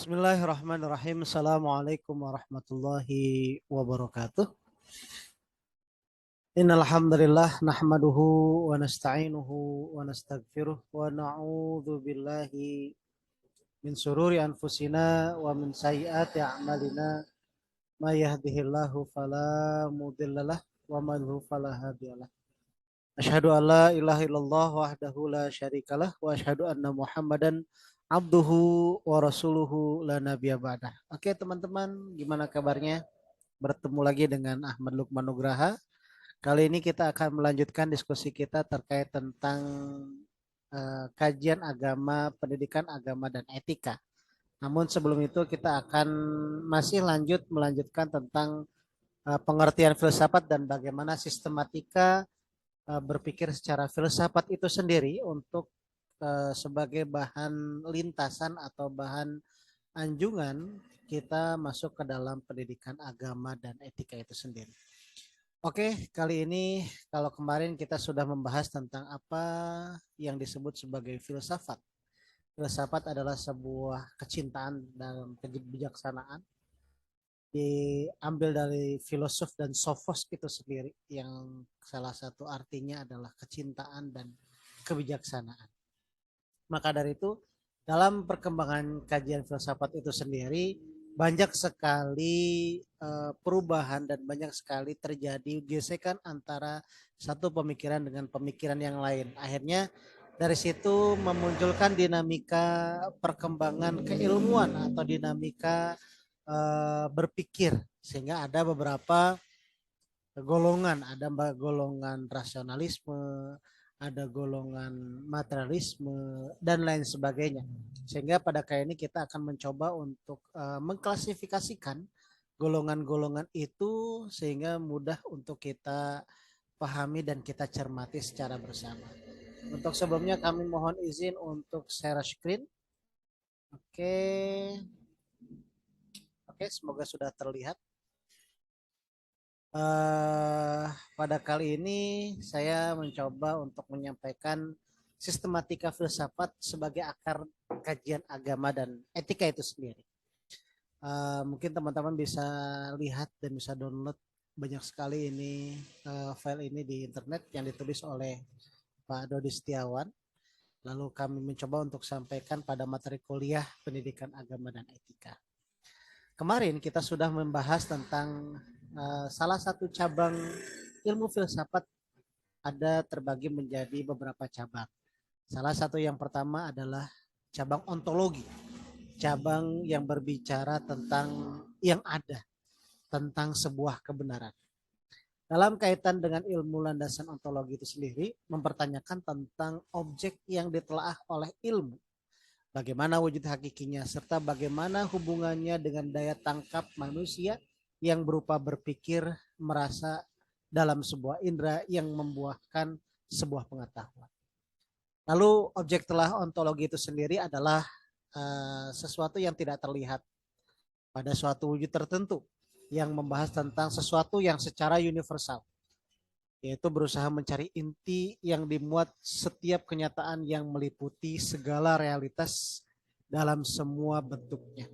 Bismillahirrahmanirrahim. Assalamualaikum warahmatullahi wabarakatuh. Innal hamdalillah nahmaduhu wa nasta'inuhu wa nastaghfiruh wa na'udzu billahi min sururi anfusina wa min sayyiati a'malina. May yahdihillahu fala mudhillalah wa man yudhlil fala hadiyalah. Asyhadu an la ilaha illallah wahdahu la syarikalah wa asyhadu anna Muhammadan abduhu wa rasuluhu la nabiyya ba'dah. Oke teman-teman, gimana kabarnya? Bertemu lagi dengan Ahmad Lukman Nugraha. Kali ini kita akan melanjutkan diskusi kita terkait tentang kajian agama, pendidikan agama dan etika. Namun sebelum itu kita akan masih melanjutkan tentang pengertian filsafat dan bagaimana sistematika berpikir secara filsafat itu sendiri untuk sebagai bahan lintasan atau bahan anjungan kita masuk ke dalam pendidikan agama dan etika itu sendiri. Oke, kali ini kalau kemarin kita sudah membahas tentang apa yang disebut sebagai filsafat. Filsafat adalah sebuah kecintaan dalam kebijaksanaan diambil dari filosof dan sophos itu sendiri yang salah satu artinya adalah kecintaan dan kebijaksanaan. Maka dari itu dalam perkembangan kajian filsafat itu sendiri banyak sekali perubahan dan banyak sekali terjadi gesekan antara satu pemikiran dengan pemikiran yang lain. Akhirnya dari situ memunculkan dinamika perkembangan keilmuan atau dinamika berpikir sehingga ada beberapa golongan, ada golongan rasionalisme, ada golongan materialisme dan lain sebagainya. Sehingga pada kali ini kita akan mencoba untuk mengklasifikasikan golongan-golongan itu sehingga mudah untuk kita pahami dan kita cermati secara bersama. Untuk sebelumnya kami mohon izin untuk share screen. Oke. Oke, semoga sudah terlihat. Pada kali ini saya mencoba untuk menyampaikan sistematika filsafat sebagai akar kajian agama dan etika itu sendiri. Mungkin teman-teman bisa lihat dan bisa download banyak sekali ini file ini di internet yang ditulis oleh Pak Dodi Setiawan. Lalu kami mencoba untuk sampaikan pada materi kuliah pendidikan agama dan etika. Kemarin kita sudah membahas tentang salah satu cabang ilmu filsafat ada terbagi menjadi beberapa cabang. Salah satu yang pertama adalah cabang ontologi, cabang yang berbicara tentang yang ada, tentang sebuah kebenaran. Dalam kaitan dengan ilmu landasan ontologi itu sendiri, mempertanyakan tentang objek yang ditelaah oleh ilmu, bagaimana wujud hakikinya, serta bagaimana hubungannya dengan daya tangkap manusia yang berupa berpikir, merasa dalam sebuah indera yang membuahkan sebuah pengetahuan. Lalu objek telah ontologi itu sendiri adalah sesuatu yang tidak terlihat pada suatu wujud tertentu yang membahas tentang sesuatu yang secara universal, yaitu berusaha mencari inti yang dimuat setiap kenyataan yang meliputi segala realitas dalam semua bentuknya.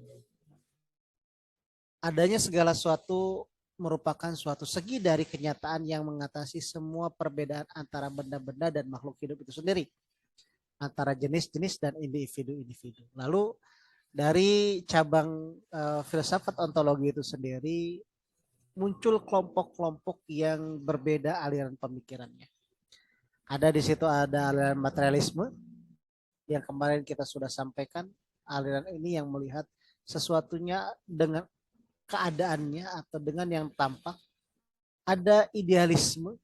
Adanya segala sesuatu merupakan suatu segi dari kenyataan yang mengatasi semua perbedaan antara benda-benda dan makhluk hidup itu sendiri, antara jenis-jenis dan individu-individu. Lalu dari cabang filsafat ontologi itu sendiri muncul kelompok-kelompok yang berbeda aliran pemikirannya. Ada di situ ada aliran materialisme yang kemarin kita sudah sampaikan. Aliran ini yang melihat sesuatunya dengan keadaannya atau dengan yang tampak. Ada idealisme,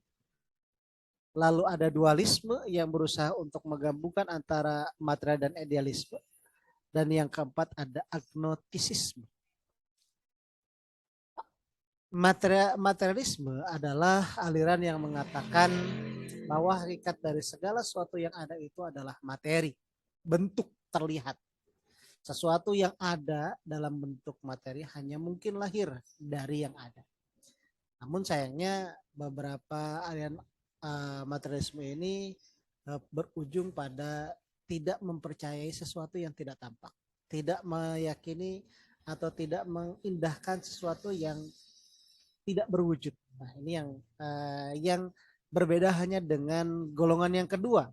lalu ada dualisme yang berusaha untuk menggabungkan antara material dan idealisme. Dan yang keempat ada agnostisisme. Materialisme adalah aliran yang mengatakan bahwa hakikat dari segala sesuatu yang ada itu adalah materi, bentuk terlihat. Sesuatu yang ada dalam bentuk materi hanya mungkin lahir dari yang ada. Namun sayangnya beberapa aliran materialisme ini berujung pada tidak mempercayai sesuatu yang tidak tampak, tidak meyakini atau tidak mengindahkan sesuatu yang tidak berwujud. Nah, ini yang berbeda hanya dengan golongan yang kedua.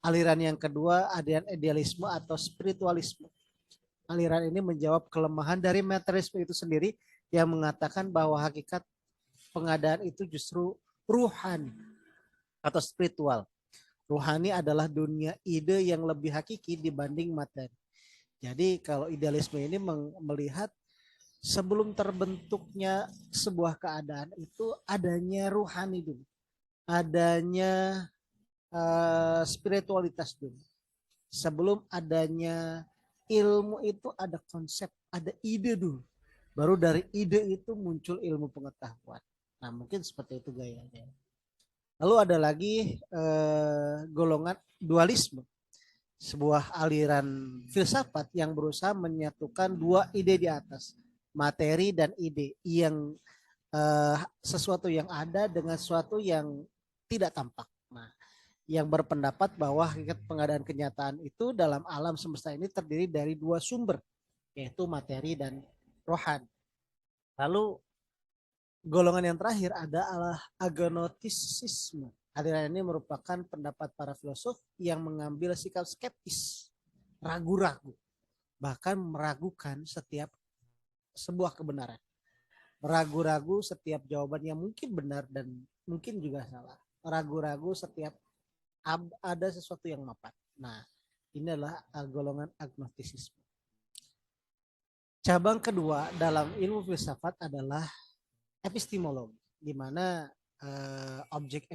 Aliran yang kedua, aliran idealisme atau spiritualisme. Aliran ini menjawab kelemahan dari materialisme itu sendiri yang mengatakan bahwa hakikat pengadaan itu justru ruhani atau spiritual. Ruhani adalah dunia ide yang lebih hakiki dibanding materi. Jadi kalau idealisme ini melihat sebelum terbentuknya sebuah keadaan itu adanya ruhani dulu, adanya spiritualitas dulu. Sebelum adanya ilmu itu ada konsep, ada ide dulu. Baru dari ide itu muncul ilmu pengetahuan. Nah mungkin seperti itu gayanya. Lalu ada lagi golongan dualisme. Sebuah aliran filsafat yang berusaha menyatukan dua ide di atas, materi dan ide, yang sesuatu yang ada dengan sesuatu yang tidak tampak. Nah, yang berpendapat bahwa hakikat pengadaan kenyataan itu dalam alam semesta ini terdiri dari dua sumber, yaitu materi dan rohani. Lalu golongan yang terakhir adalah agnosticisme. Aliran ini merupakan pendapat para filosof yang mengambil sikap skeptis, ragu-ragu, bahkan meragukan setiap sebuah kebenaran. Ragu-ragu setiap jawaban yang mungkin benar dan mungkin juga salah. Ragu-ragu setiap ada sesuatu yang mapan. Nah, ini adalah golongan agnostisisme. Cabang kedua dalam ilmu filsafat adalah epistemologi, di mana objek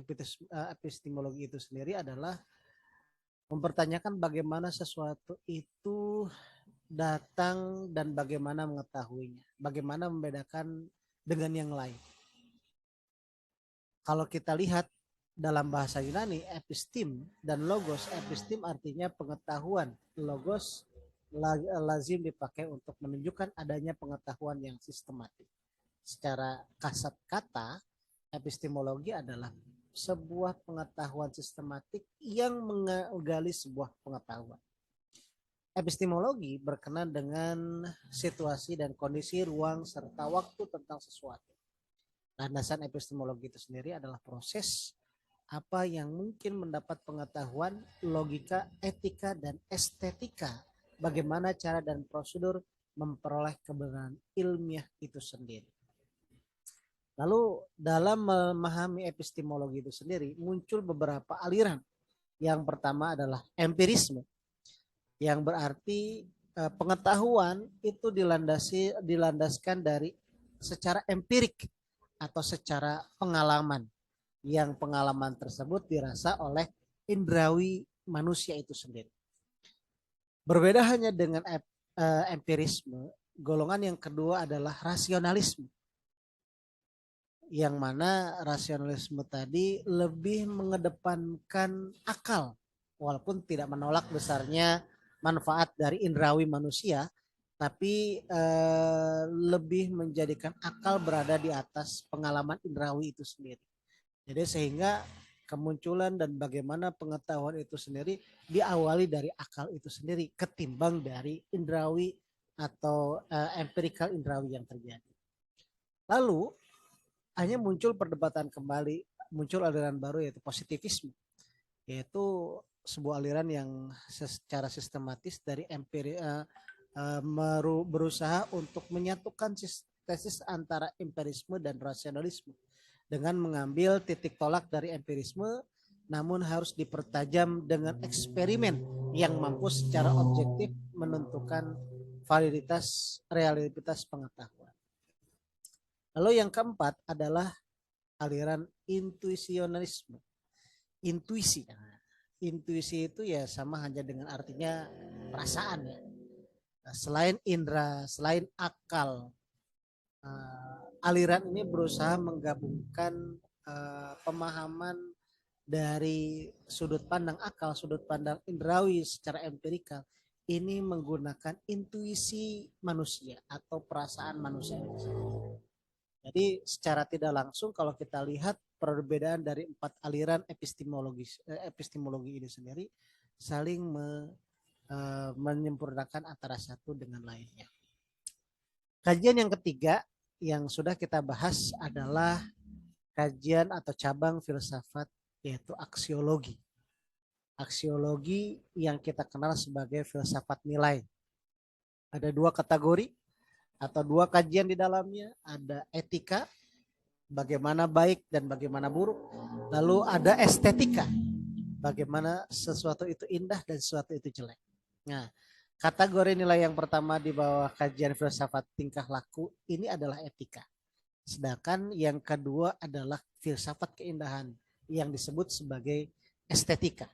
epistemologi itu sendiri adalah mempertanyakan bagaimana sesuatu itu datang dan bagaimana mengetahuinya, bagaimana membedakan dengan yang lain. Kalau kita lihat dalam bahasa Yunani, epistem dan logos, epistem artinya pengetahuan, logos lazim dipakai untuk menunjukkan adanya pengetahuan yang sistematik. Secara kasat kata, epistemologi adalah sebuah pengetahuan sistematik yang menggali sebuah pengetahuan. Epistemologi berkenaan dengan situasi dan kondisi ruang serta waktu tentang sesuatu. Landasan epistemologi itu sendiri adalah proses apa yang mungkin mendapat pengetahuan, logika, etika, dan estetika. Bagaimana cara dan prosedur memperoleh kebenaran ilmiah itu sendiri. Lalu dalam memahami epistemologi itu sendiri muncul beberapa aliran. Yang pertama adalah empirisme, yang berarti pengetahuan itu dilandaskan dari secara empirik atau secara pengalaman, yang pengalaman tersebut dirasa oleh indrawi manusia itu sendiri. Berbeda hanya dengan empirisme, golongan yang kedua adalah rasionalisme, yang mana rasionalisme tadi lebih mengedepankan akal, walaupun tidak menolak besarnya manfaat dari indrawi manusia, tapi lebih menjadikan akal berada di atas pengalaman indrawi itu sendiri. Jadi sehingga kemunculan dan bagaimana pengetahuan itu sendiri diawali dari akal itu sendiri ketimbang dari indrawi atau empirical indrawi yang terjadi. Lalu hanya muncul perdebatan kembali, muncul aliran baru yaitu positivisme, yaitu sebuah aliran yang secara sistematis dari berusaha untuk menyatukan tesis antara empirisme dan rasionalisme dengan mengambil titik tolak dari empirisme, namun harus dipertajam dengan eksperimen yang mampu secara objektif menentukan validitas realitas pengetahuan. Lalu yang keempat adalah aliran intuisionalisme. Intuisi. Intuisi itu ya sama hanya dengan artinya perasaan ya. Selain indera, selain akal, aliran ini berusaha menggabungkan pemahaman dari sudut pandang akal, sudut pandang indrawi secara empirikal. Ini menggunakan intuisi manusia atau perasaan manusia. Jadi secara tidak langsung kalau kita lihat perbedaan dari 4 aliran epistemologi ini sendiri saling menyempurnakan antara satu dengan lainnya. Kajian yang ketiga yang sudah kita bahas adalah kajian atau cabang filsafat yaitu aksiologi. Aksiologi yang kita kenal sebagai filsafat nilai. Ada dua kategori atau dua kajian di dalamnya, ada etika, bagaimana baik dan bagaimana buruk. Lalu ada estetika, bagaimana sesuatu itu indah dan sesuatu itu jelek. Nah, kategori nilai yang pertama di bawah kajian filsafat tingkah laku ini adalah etika. Sedangkan yang kedua adalah filsafat keindahan yang disebut sebagai estetika.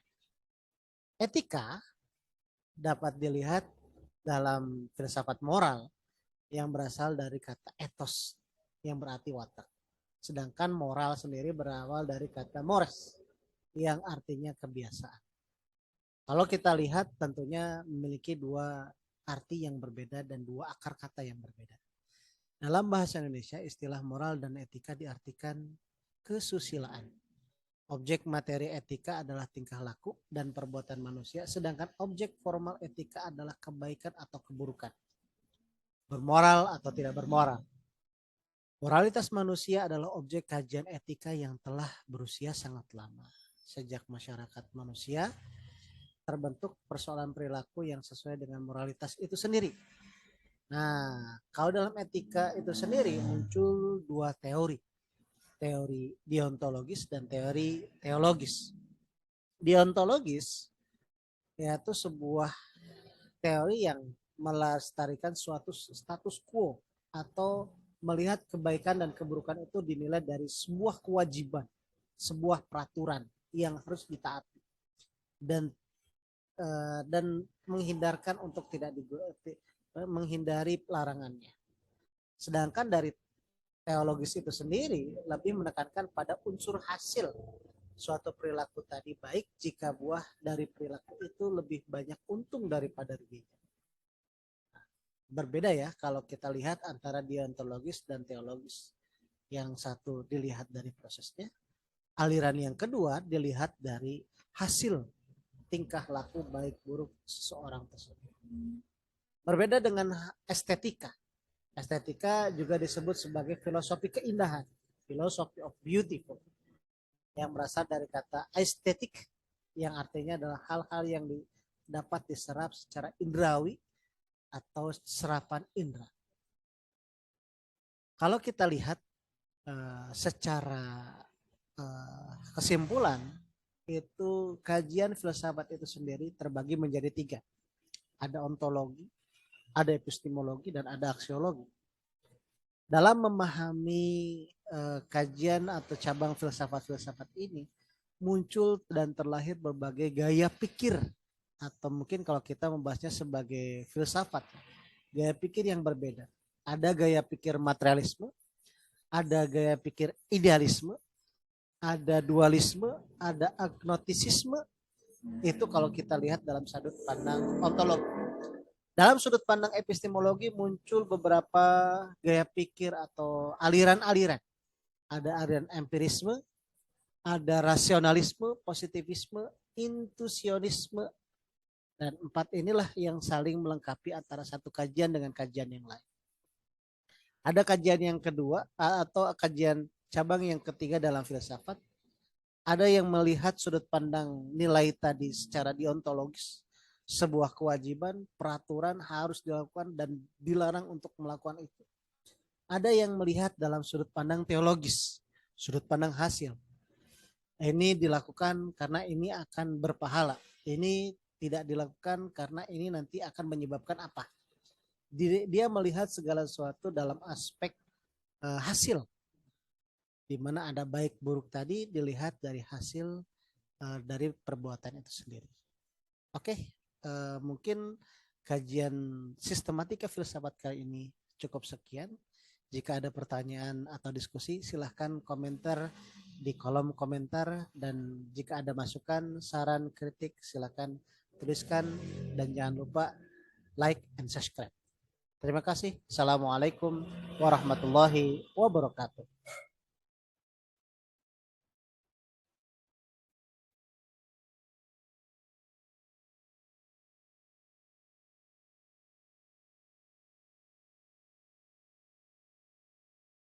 Etika dapat dilihat dalam filsafat moral yang berasal dari kata ethos yang berarti watak. Sedangkan moral sendiri berawal dari kata mores yang artinya kebiasaan. Kalau kita lihat tentunya memiliki dua arti yang berbeda dan dua akar kata yang berbeda. Dalam bahasa Indonesia istilah moral dan etika diartikan kesusilaan. Objek materi etika adalah tingkah laku dan perbuatan manusia, sedangkan objek formal etika adalah kebaikan atau keburukan. Bermoral atau tidak bermoral. Moralitas manusia adalah objek kajian etika yang telah berusia sangat lama. Sejak masyarakat manusia terbentuk persoalan perilaku yang sesuai dengan moralitas itu sendiri. Nah, kalau dalam etika itu sendiri muncul dua teori. Teori deontologis dan teori teologis. Deontologis yaitu sebuah teori yang melestarikan suatu status quo atau melihat kebaikan dan keburukan itu dinilai dari sebuah kewajiban, sebuah peraturan yang harus ditaati dan menghindarkan untuk tidak menghindari larangannya. Sedangkan dari teologis itu sendiri lebih menekankan pada unsur hasil suatu perilaku tadi, baik jika buah dari perilaku itu lebih banyak untung daripada ruginya. Berbeda ya kalau kita lihat antara deontologis dan teologis. Yang satu dilihat dari prosesnya, aliran yang kedua dilihat dari hasil tingkah laku baik buruk seseorang tersebut. Berbeda dengan estetika. Estetika juga disebut sebagai filosofi keindahan, philosophy of beautiful, yang berasal dari kata estetik yang artinya adalah hal-hal yang dapat diserap secara indrawi atau serapan indera. Kalau kita lihat secara kesimpulan, itu kajian filsafat itu sendiri terbagi menjadi tiga. Ada ontologi, ada epistemologi, dan ada aksiologi. Dalam memahami kajian atau cabang filsafat-filsafat ini, muncul dan terlahir berbagai gaya pikir, atau mungkin kalau kita membahasnya sebagai filsafat, gaya pikir yang berbeda. Ada gaya pikir materialisme, ada gaya pikir idealisme, ada dualisme, ada agnostisisme. Itu kalau kita lihat dalam sudut pandang ontologi. Dalam sudut pandang epistemologi muncul beberapa gaya pikir atau aliran-aliran. Ada aliran empirisme, ada rasionalisme, positivisme, intuisionisme, dan empat inilah yang saling melengkapi antara satu kajian dengan kajian yang lain. Ada kajian yang kedua atau kajian cabang yang ketiga dalam filsafat. Ada yang melihat sudut pandang nilai tadi secara deontologis, sebuah kewajiban, peraturan harus dilakukan dan dilarang untuk melakukan itu. Ada yang melihat dalam sudut pandang teologis, sudut pandang hasil. Ini dilakukan karena ini akan berpahala. Ini tidak dilakukan karena ini nanti akan menyebabkan apa. Dia melihat segala sesuatu dalam aspek hasil. Di mana ada baik buruk tadi dilihat dari hasil dari perbuatan itu sendiri. Oke. Mungkin kajian sistematika filsafat kali ini cukup sekian. Jika ada pertanyaan atau diskusi silahkan komentar di kolom komentar, dan jika ada masukan, saran, kritik silahkan tuliskan, dan jangan lupa like and subscribe. Terima kasih. Assalamualaikum warahmatullahi wabarakatuh.